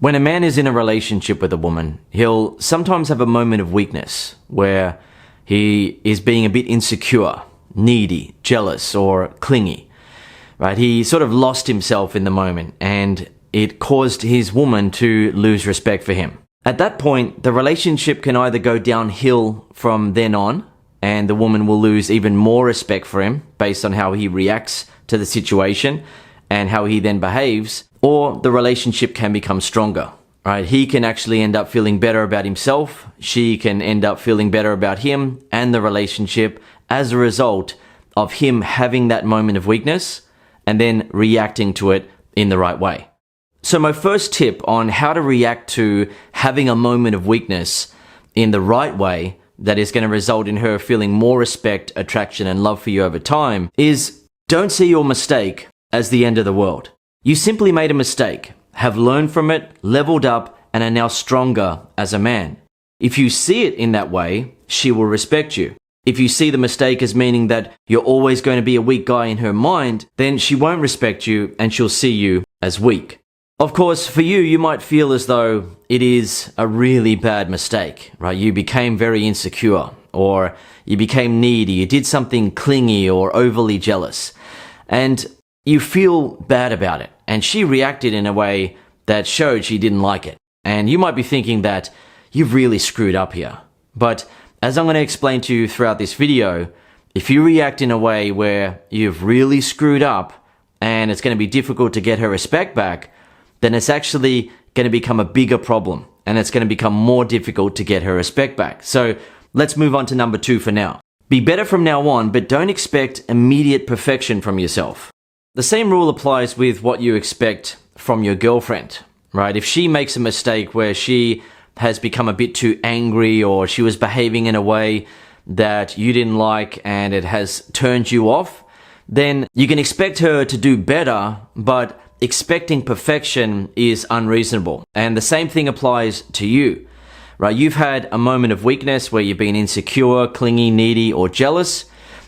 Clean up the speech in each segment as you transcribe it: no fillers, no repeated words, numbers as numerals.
When a man is in a relationship with a woman, he'll sometimes have a moment of weakness where he is being a bit insecure, needy, jealous, or clingy, right? He sort of lost himself in the moment and it caused his woman to lose respect for him. At that point, the relationship can either go downhill from then on and the woman will lose even more respect for him based on how he reacts to the situation and how he then behaves, or the relationship can become stronger, right? He can actually end up feeling better about himself. She can end up feeling better about him and the relationship as a result of him having that moment of weakness and then reacting to it in the right way. So my first tip on how to react to having a moment of weakness in the right way that is going to result in her feeling more respect, attraction, and love for you over time is don't see your mistake as the end of the world. You simply made a mistake, have learned from it, leveled up, and are now stronger as a man. If you see it in that way, she will respect you. If you see the mistake as meaning that you're always going to be a weak guy in her mind, then she won't respect you and she'll see you as weak. Of course, for you, you might feel as though it is a really bad mistake, right? You became very insecure, or you became needy, you did something clingy or overly jealous, and you feel bad about it. And she reacted in a way that showed she didn't like it. And you might be thinking that you've really screwed up here. But as I'm going to explain to you throughout this video, if you react in a way where you've really screwed up and it's going to be difficult to get her respect back, then it's actually going to become a bigger problem and it's going to become more difficult to get her respect back. So let's move on to number 2 for now. Be better from now on, but don't expect immediate perfection from yourself. The same rule applies with what you expect from your girlfriend, right? If she makes a mistake where she has become a bit too angry or she was behaving in a way that you didn't like and it has turned you off, then you can expect her to do better, but expecting perfection is unreasonable. And the same thing applies to you, right? You've had a moment of weakness where you've been insecure, clingy, needy, or jealous,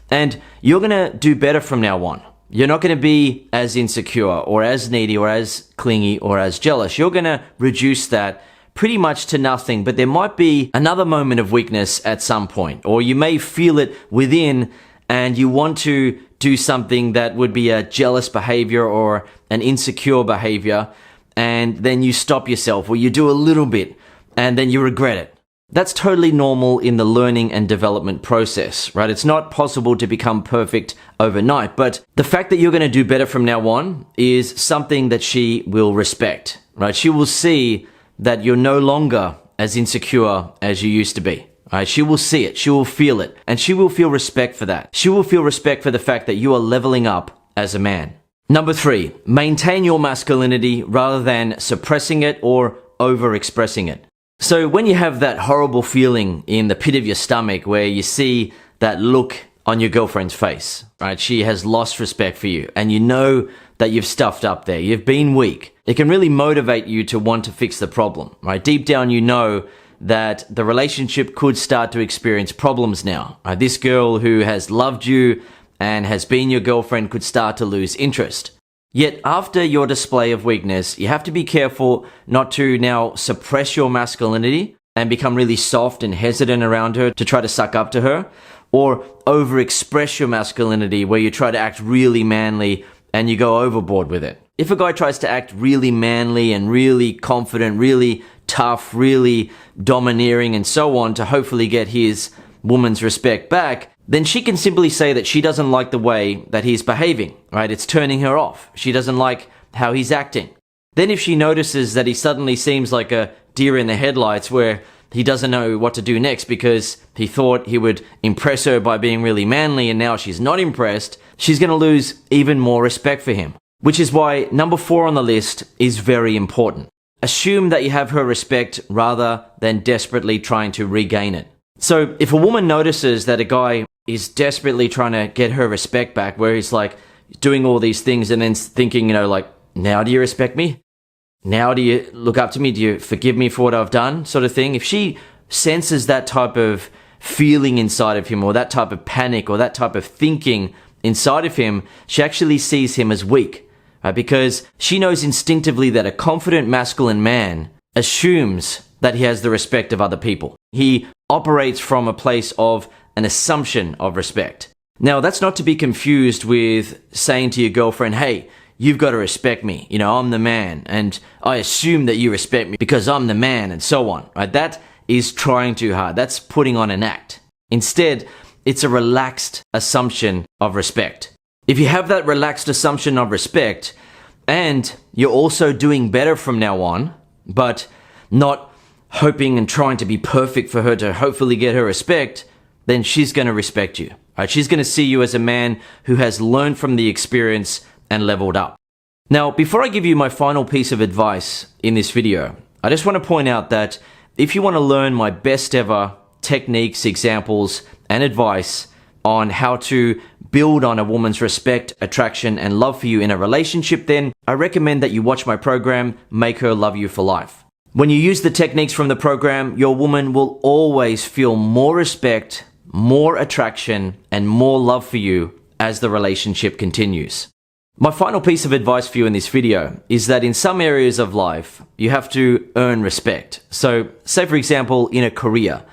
and you're going to do better from now on. You're not going to be as insecure or as needy or as clingy or as jealous. You're going to reduce that pretty much to nothing, but there might be another moment of weakness at some point, or you may feel it within and you want to do something that would be a jealous behavior or an insecure behavior, and then you stop yourself, or you do a little bit and then you regret it. That's totally normal in the learning and development process, right? It's not possible to become perfect overnight, but the fact that you're going to do better from now on is something that she will respect, right? She will see that you're no longer as insecure as you used to be, right? She will see it, she will feel it, and she will feel respect for that. She will feel respect for the fact that you are leveling up as a man. Number 3, maintain your masculinity rather than suppressing it or over-expressing it. So when you have that horrible feeling in the pit of your stomach where you see that look on your girlfriend's face, right? She has lost respect for you and you know that you've stuffed up there, you've been weak. It can really motivate you to want to fix the problem, right? Deep down you know that the relationship could start to experience problems now. Right? This girl who has loved you and has been your girlfriend could start to lose interest. Yet after your display of weakness, you have to be careful not to now suppress your masculinity and become really soft and hesitant around her to try to suck up to her, or overexpress your masculinity where you try to act really manly and you go overboard with it. If a guy tries to act really manly and really confident, really tough, really domineering and so on to hopefully get his woman's respect back, then she can simply say that she doesn't like the way that he's behaving, right? It's turning her off. She doesn't like how he's acting. Then if she notices that he suddenly seems like a deer in the headlights where he doesn't know what to do next because he thought he would impress her by being really manly and now she's not impressed, she's going to lose even more respect for him. Which is why number 4 on the list is very important. Assume that you have her respect rather than desperately trying to regain it. So if a woman notices that a guy is desperately trying to get her respect back, where he's like doing all these things and then thinking, like, now do you respect me? Now do you look up to me? Do you forgive me for what I've done? Sort of thing. If she senses that type of feeling inside of him, or that type of panic, or that type of thinking inside of him, she actually sees him as weak. right? Because she knows instinctively that a confident masculine man assumes that he has the respect of other people. He operates from a place of an assumption of respect. Now, that's not to be confused with saying to your girlfriend, hey, you've got to respect me. You know, I'm the man, and I assume that you respect me because I'm the man, and so on, right? That is trying too hard. That's putting on an act. Instead, it's a relaxed assumption of respect. If you have that relaxed assumption of respect, and you're also doing better from now on, but not hoping and trying to be perfect for her to hopefully get her respect, then she's going to respect you. Right? She's going to see you as a man who has learned from the experience and leveled up. Now, before I give you my final piece of advice in this video, I just want to point out that if you want to learn my best ever techniques, examples, and advice on how to build on a woman's respect, attraction, and love for you in a relationship, then I recommend that you watch my program, Make Her Love You for Life. When you use the techniques from the program, your woman will always feel more respect, more attraction, and more love for you as the relationship continues. My final piece of advice for you in this video is that in some areas of life, you have to earn respect. So, say for example, in a career,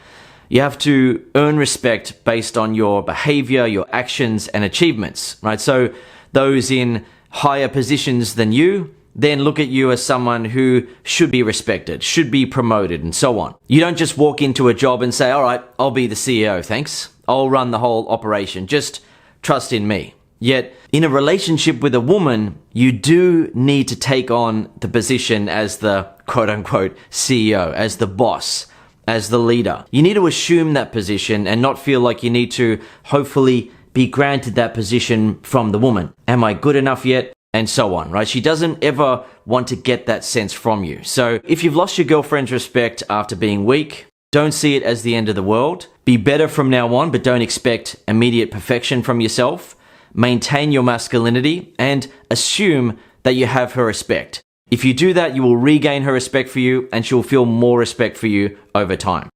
you have to earn respect based on your behavior, your actions, and achievements, right? So, those in higher positions than you then look at you as someone who should be respected, should be promoted, and so on. You don't just walk into a job and say, all right, I'll be the CEO, thanks. I'll run the whole operation. Just trust in me. Yet, in a relationship with a woman, you do need to take on the position as the quote-unquote CEO, as the boss, as the leader. You need to assume that position and not feel like you need to hopefully be granted that position from the woman. Am I good enough yet? And so on, right? She doesn't ever want to get that sense from you. So if you've lost your girlfriend's respect after being weak, don't see it as the end of the world. Be better from now on, but don't expect immediate perfection from yourself. Maintain your masculinity and assume that you have her respect. If you do that, you will regain her respect for you and she'll feel more respect for you over time.